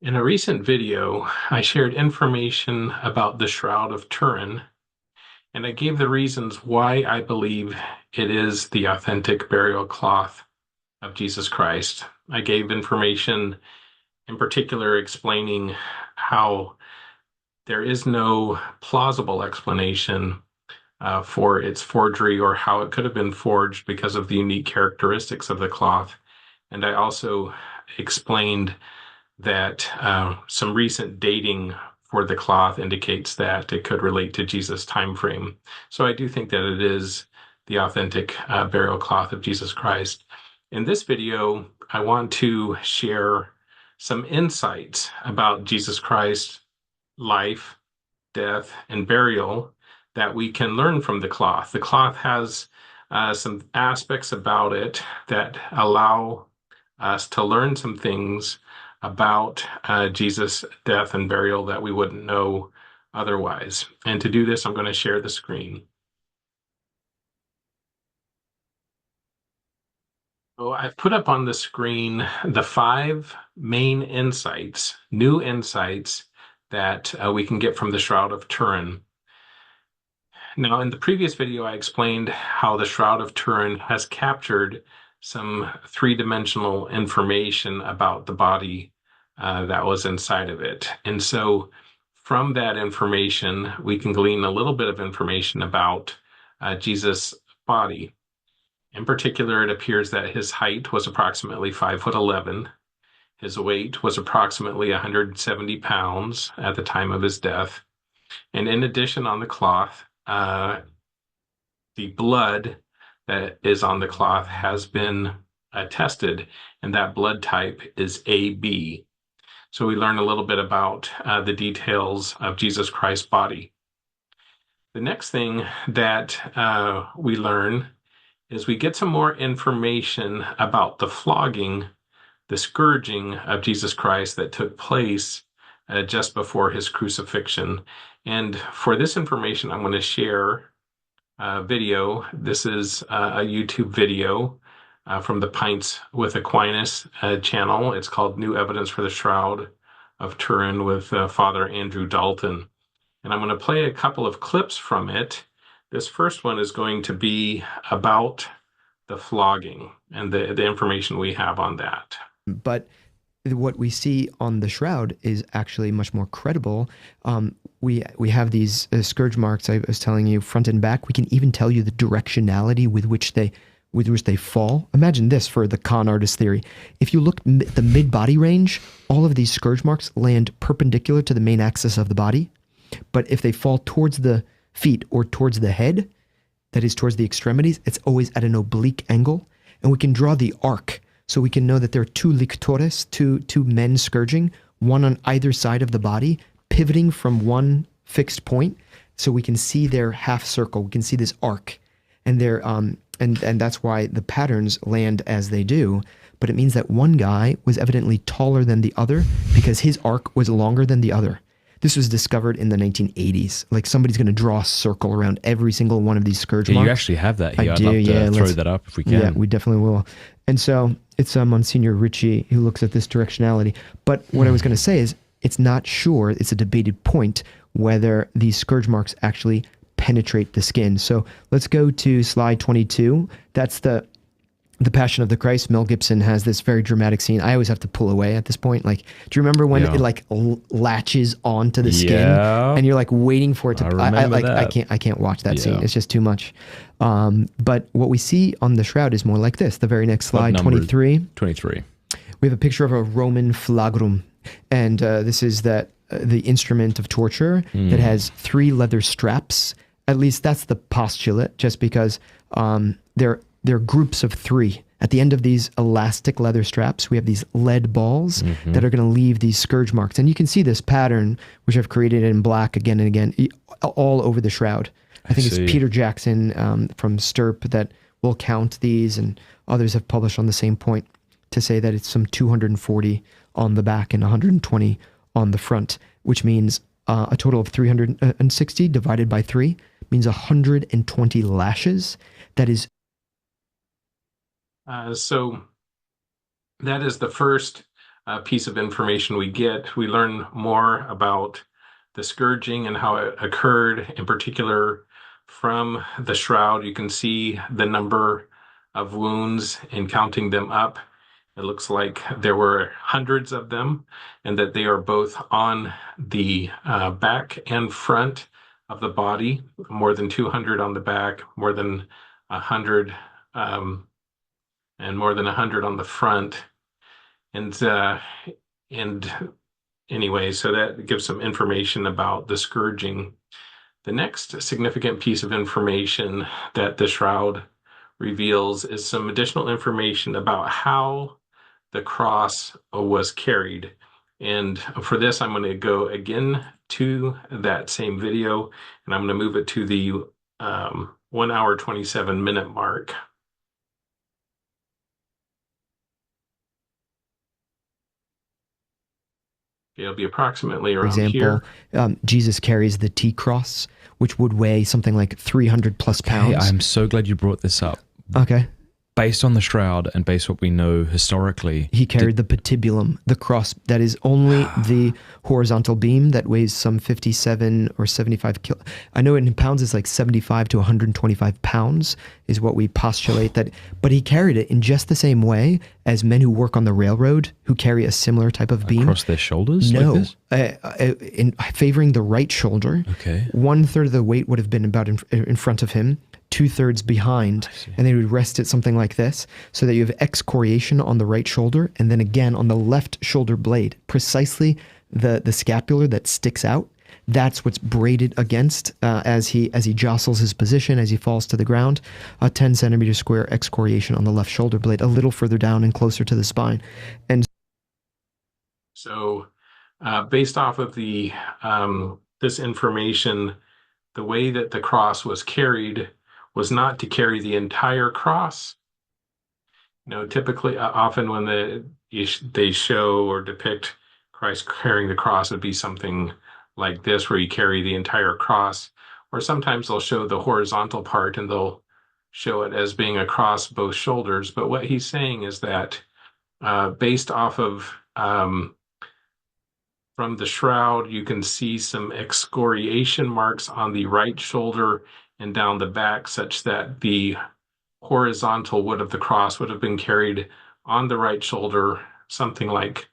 In a recent video, I shared information about the Shroud of Turin, and I gave the reasons why I believe it is the authentic burial cloth of Jesus Christ. I gave information in particular explaining how there is no plausible explanation for its forgery or how it could have been forged because of the unique characteristics of the cloth. And I also explained that some recent dating for the cloth indicates that it could relate to Jesus' time frame. So I do think that it is the authentic burial cloth of Jesus Christ. In this video, I want to share some insights about Jesus Christ's life, death, and burial that we can learn from the cloth. The cloth has some aspects about it that allow us to learn some things about Jesus' death and burial that we wouldn't know otherwise. And to do this, I'm going to share the screen. So I've put up on the screen the 5 main insights, new insights that we can get from the Shroud of Turin. Now, in the previous video, I explained how the Shroud of Turin has captured some three-dimensional information about the body that was inside of it. And so from that information, we can glean a little bit of information about Jesus' body. In particular, it appears that his height was approximately 5'11". His weight was approximately 170 pounds at the time of his death. And in addition, on the cloth, the blood that is on the cloth has been tested, and that blood type is AB. So we learn a little bit about the details of Jesus Christ's body. The next thing that we learn is we get some more information about the flogging, the scourging of Jesus Christ that took place just before his crucifixion. And for this information, I'm going to share a video. This is a YouTube video from the Pints with Aquinas channel. It's called New Evidence for the Shroud of Turin with Father Andrew Dalton. And I'm going to play a couple of clips from it. This first one is going to be about the flogging and the information we have on that. But what we see on the shroud is actually much more credible. We have these scourge marks I was telling you, front and back. We can even tell you the directionality with which they fall. Imagine this for the con artist theory. If you look at the mid-body range, all of these scourge marks land perpendicular to the main axis of the body. But if they fall towards the feet or towards the head, that is towards the extremities, it's always at an oblique angle. And we can draw the arc. So we can know that there are 2 lictores, two men scourging, one on either side of the body, pivoting from one fixed point. So we can see their half circle. We can see this arc. And they're and that's why the patterns land as they do. But it means that one guy was evidently taller than the other because his arc was longer than the other. This was discovered in the 1980s. Like somebody's going to draw a circle around every single one of these scourge marks. You actually have that here. I I'd do, love yeah, to throw that up if we can. Yeah, we definitely will. And so it's Monsignor Ritchie who looks at this directionality. But what I was going to say is it's not sure, it's a debated point, whether these scourge marks actually penetrate the skin. So let's go to slide 22. That's the Passion of the Christ. Mel Gibson has this very dramatic scene. I always have to pull away at this point. Like, do you remember when it like latches onto the skin and you're like waiting for it to? I can't watch that scene. It's just too much. But what we see on the shroud is more like this. The very next slide, 23. 23. We have a picture of a Roman flagrum, and this is the instrument of torture that has 3 leather straps. At least that's the postulate. Just because there are groups of 3. At the end of these elastic leather straps, we have these lead balls that are going to leave these scourge marks. And you can see this pattern, which I've created in black again and again, all over the shroud. I think it's Peter Jackson from Stirp that will count these, and others have published on the same point to say that it's some 240 on the back and 120 on the front, which means a total of 360 divided by 3 means 120 lashes. That is So that is the first piece of information we get. We learn more about the scourging and how it occurred. In particular, from the shroud, you can see the number of wounds, and counting them up, it looks like there were hundreds of them, and that they are both on the back and front of the body, more than 200 on the back, more than 100, and more than 100 on the front. And anyway, so that gives some information about the scourging. The next significant piece of information that the shroud reveals is some additional information about how the cross was carried. And for this, I'm going to go again to that same video, and I'm going to move it to the 1 hour, 27-minute mark. It'll be approximately around example, here. Jesus carries the T cross, which would weigh something like 300 plus pounds. I'm so glad you brought this up. Okay. Based on the shroud and based on what we know historically, he carried the patibulum, the cross that is only the horizontal beam that weighs some 57 or 75 kilo. I know in pounds it's like 75 to 125 pounds is what we postulate that, but he carried it in just the same way as men who work on the railroad who carry a similar type of beam. Across their shoulders? No, like this? In favoring the right shoulder. Okay. 1/3 of the weight would have been about in front of him, 2/3 behind, and they would rest it something like this, so that you have excoriation on the right shoulder, and then again on the left shoulder blade, precisely the scapular that sticks out. That's what's braided against as he jostles his position, as he falls to the ground. A 10 centimeter square excoriation on the left shoulder blade, a little further down and closer to the spine. And so, based off of the this information, the way that the cross was carried was not to carry the entire cross. You know, typically, often when they show or depict Christ carrying the cross, it would be something like this, where you carry the entire cross. Or sometimes they'll show the horizontal part and they'll show it as being across both shoulders. But what he's saying is that based off of from the shroud, you can see some excoriation marks on the right shoulder and down the back, such that the horizontal wood of the cross would have been carried on the right shoulder, something like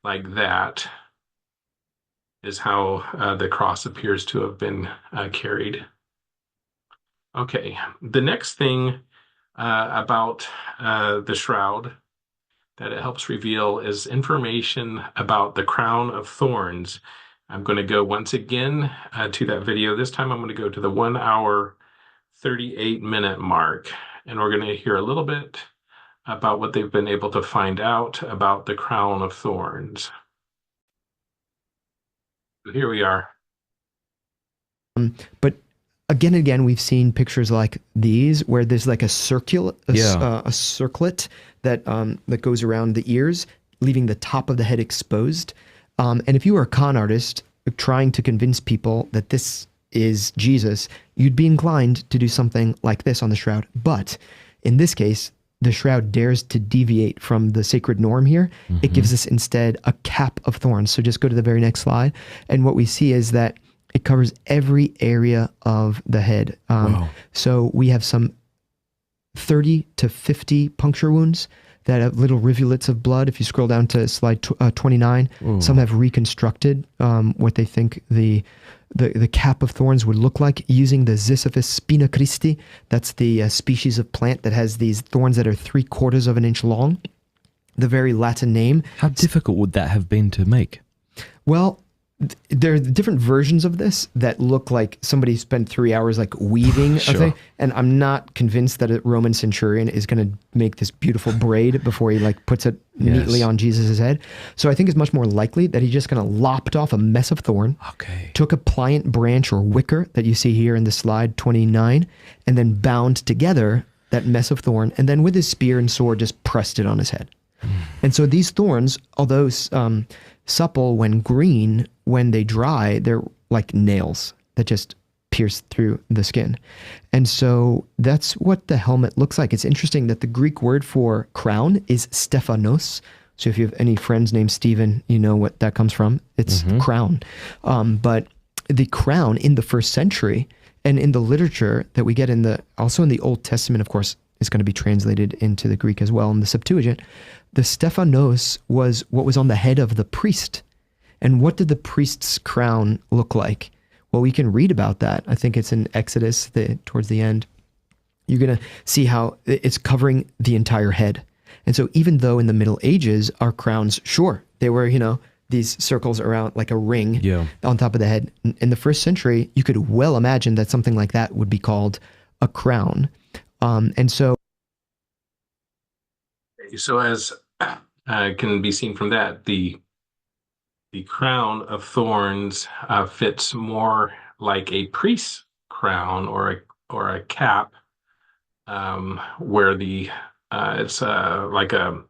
that is how the cross appears to have been carried. Okay, the next thing about the shroud that it helps reveal is information about the crown of thorns. I'm going to go once again to that video. This time I'm going to go to the 1 hour, 38-minute mark, and we're going to hear a little bit about what they've been able to find out about the crown of thorns. So here we are. But again and again, we've seen pictures like these where there's like a circlet that that goes around the ears, leaving the top of the head exposed. And if you were a con artist trying to convince people that this is Jesus, you'd be inclined to do something like this on the shroud. But in this case, the shroud dares to deviate from the sacred norm here. Mm-hmm. It gives us instead a cap of thorns. So just go to the very next slide. And what we see is that it covers every area of the head. Wow. So we have some 30 to 50 puncture wounds that have little rivulets of blood. If you scroll down to slide 29, some have reconstructed what they think the cap of thorns would look like using the Ziziphus spina Christi. That's the species of plant that has these thorns that are 3/4 of an inch long. The very Latin name. How difficult would that have been to make? Well, there are different versions of this that look like somebody spent 3 hours like weaving Sure. a thing. And I'm not convinced that a Roman centurion is going to make this beautiful braid before he like puts it neatly on Jesus's head. So I think it's much more likely that he just kind of lopped off a mess of thorn, took a pliant branch or wicker that you see here in the slide 29, and then bound together that mess of thorn, and then with his spear and sword just pressed it on his head. And so these thorns, although supple when green, when they dry, they're like nails that just pierce through the skin. And so that's what the helmet looks like. It's interesting that the Greek word for crown is stephanos, So if you have any friends named Stephen, you know what that comes from. It's Mm-hmm. crown. But the crown in the first century and in the literature that we get also in the Old Testament, of course, is going to be translated into the Greek as well in the Septuagint. The Stephanos was what was on the head of the priest. And what did the priest's crown look like? Well, we can read about that. I think it's in Exodus towards the end. You're going to see how it's covering the entire head. And so even though in the Middle Ages, our crowns, sure, they were, these circles around like a ring on top of the head. In the first century, you could well imagine that something like that would be called a crown. And so as can be seen from that, the crown of thorns fits more like a priest's crown or a cap, where it's like a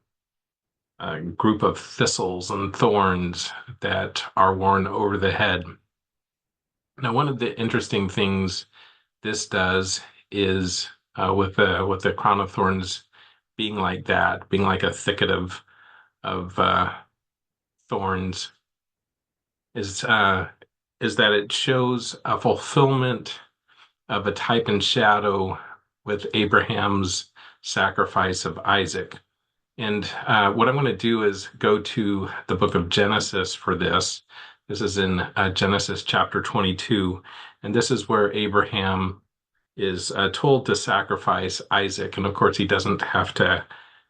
group of thistles and thorns that are worn over the head. Now, one of the interesting things this does is with the crown of thorns being like that, being like a thicket of thorns, is that it shows a fulfillment of a type and shadow with Abraham's sacrifice of Isaac. And what I'm going to do is go to the book of Genesis for this. This is in Genesis chapter 22, and this is where Abraham is told to sacrifice Isaac. And of course, he doesn't have to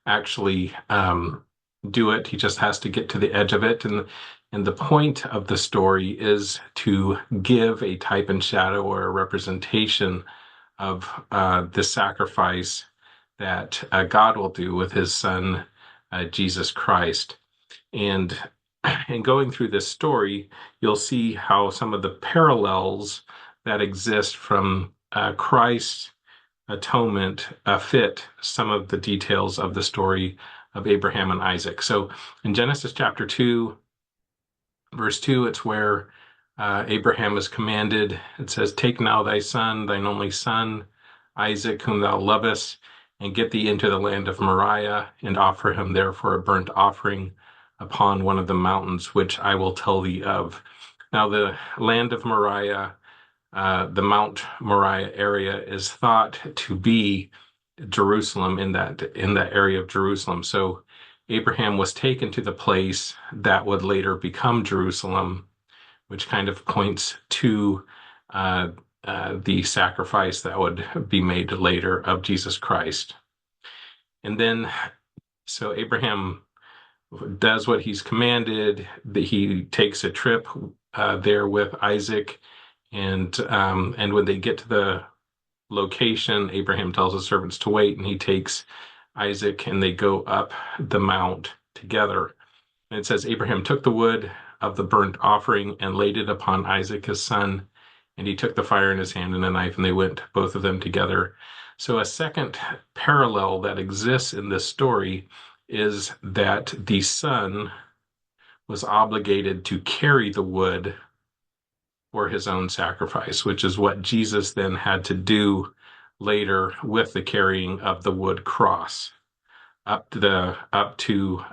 actually do it. He just has to get to the edge of it. And the point of the story is to give a type and shadow or a representation of the sacrifice that God will do with his son, Jesus Christ. And in going through this story, you'll see how some of the parallels that exist from Christ's atonement fit some of the details of the story of Abraham and Isaac. So in Genesis chapter 2, verse 2, it's where Abraham is commanded. It says, "Take now thy son, thine only son, Isaac, whom thou lovest, and get thee into the land of Moriah, and offer him there for a burnt offering upon one of the mountains, which I will tell thee of." Now, the land of Moriah, the Mount Moriah area, is thought to be Jerusalem, in that area of Jerusalem. So Abraham was taken to the place that would later become Jerusalem, which kind of points to the sacrifice that would be made later of Jesus Christ. And then, so Abraham does what he's commanded. He takes a trip there with Isaac, and when they get to the location, Abraham tells his servants to wait, and he takes Isaac, and they go up the mount together. And it says, Abraham took the wood of the burnt offering and laid it upon Isaac his son, and he took the fire in his hand and a knife, and they went, both of them together. So a second parallel that exists in this story is that the son was obligated to carry the wood for his own sacrifice, which is what Jesus then had to do later with the carrying of the wood cross up to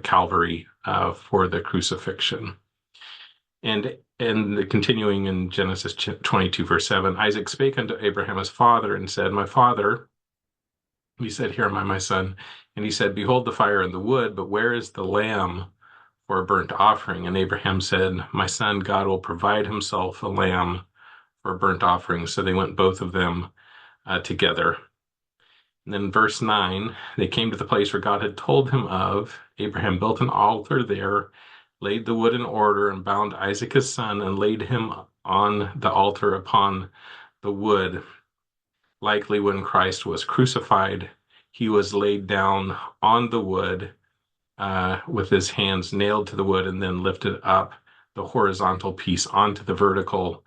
Calvary for the crucifixion. And continuing in Genesis 22, verse 7, Isaac spake unto Abraham his father and said, My father. He said, Here am I, my son. And he said, Behold the fire and the wood, but where is the lamb for a burnt offering? And Abraham said, My son, God will provide himself a lamb for a burnt offering. So they went, both of them together. And then verse 9, they came to the place where God had told him of. Abraham built an altar there, laid the wood in order, and bound Isaac his son, and laid him on the altar upon the wood. Likely when Christ was crucified, he was laid down on the wood with his hands nailed to the wood, and then lifted up the horizontal piece onto the vertical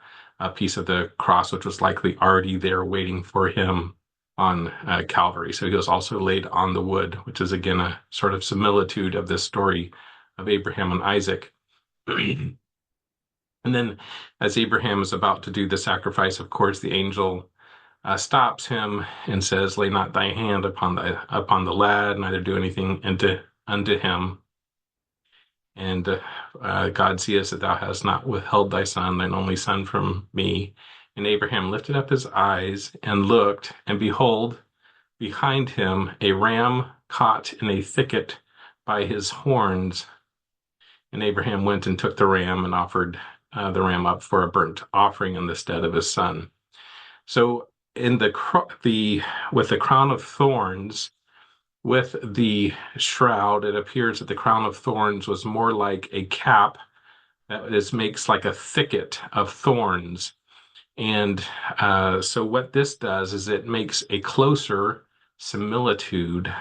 piece of the cross, which was likely already there waiting for him on Calvary. So he was also laid on the wood, which is again a sort of similitude of this story of Abraham and Isaac. And then as Abraham is about to do the sacrifice, of course, the angel stops him and says, Lay not thy hand upon the lad, neither do anything unto him. And God seest that thou hast not withheld thy son, thine only son, from me. And Abraham lifted up his eyes and looked, and behold, behind him a ram caught in a thicket by his horns. And Abraham went and took the ram and offered the ram up for a burnt offering in the stead of his son. So in the with the crown of thorns, with the shroud, it appears that the crown of thorns was more like a cap that makes like a thicket of thorns. And so what this does is it makes a closer similitude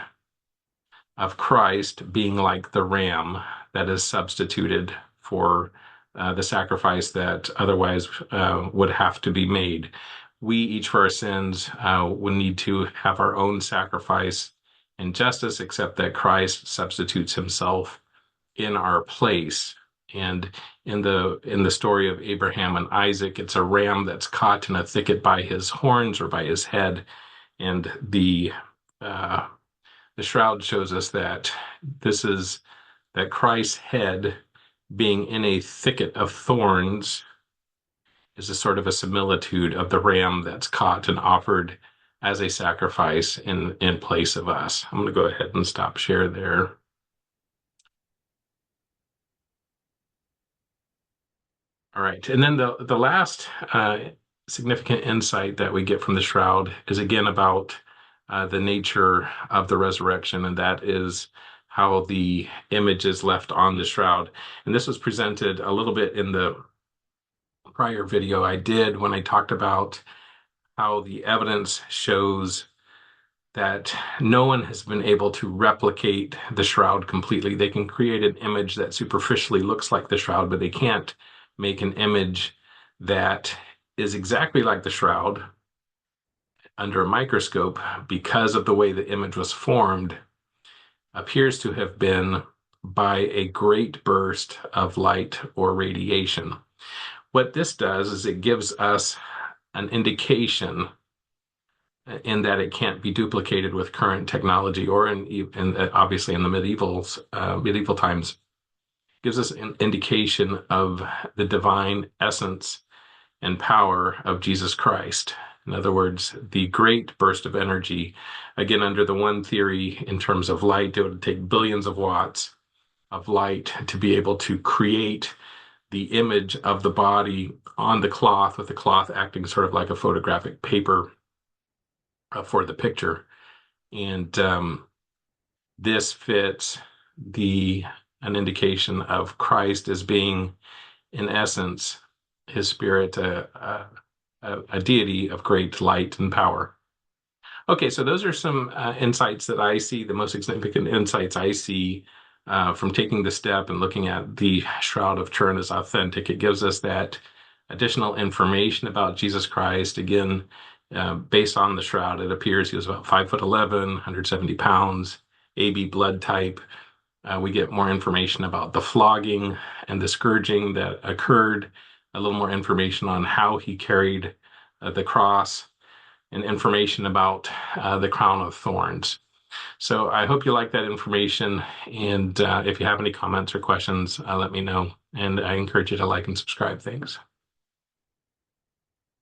of Christ being like the ram that is substituted for the sacrifice that otherwise would have to be made. We each for our sins would need to have our own sacrifice and justice, except that Christ substitutes himself in our place. And in the story of Abraham and Isaac, it's a ram that's caught in a thicket by his horns or by his head, and the shroud shows us that this is that Christ's head being in a thicket of thorns is a sort of a similitude of the ram that's caught and offered as a sacrifice in place of us. I'm going to go ahead and stop share there. All right, and then the last significant insight that we get from the shroud is again about the nature of the resurrection, and that is how the image is left on the shroud. And this was presented a little bit in the prior video I did when I talked about how the evidence shows that no one has been able to replicate the shroud completely. They can create an image that superficially looks like the shroud, but they can't make an image that is exactly like the shroud under a microscope, because of the way the image was formed, appears to have been by a great burst of light or radiation. What this does is it gives us an indication in that it can't be duplicated with current technology, or obviously in the medieval times. It gives us an indication of the divine essence and power of Jesus Christ. In other words, the great burst of energy. Again, under the one theory, in terms of light, it would take billions of watts of light to be able to create the image of the body on the cloth, with the cloth acting sort of like a photographic paper for the picture. And this fits an indication of Christ as being, in essence, his spirit, a deity of great light and power. Okay, so those are some insights that I see, the most significant insights I see from taking the step and looking at the Shroud of Turin as authentic. It gives us that additional information about Jesus Christ. Again, based on the shroud, it appears he was about 5'11", 170 pounds, AB blood type. We get more information about the flogging and the scourging that occurred, a little more information on how he carried the cross, and information about the crown of thorns. So I hope you like that information, and if you have any comments or questions, let me know, and I encourage you to like and subscribe. Thanks.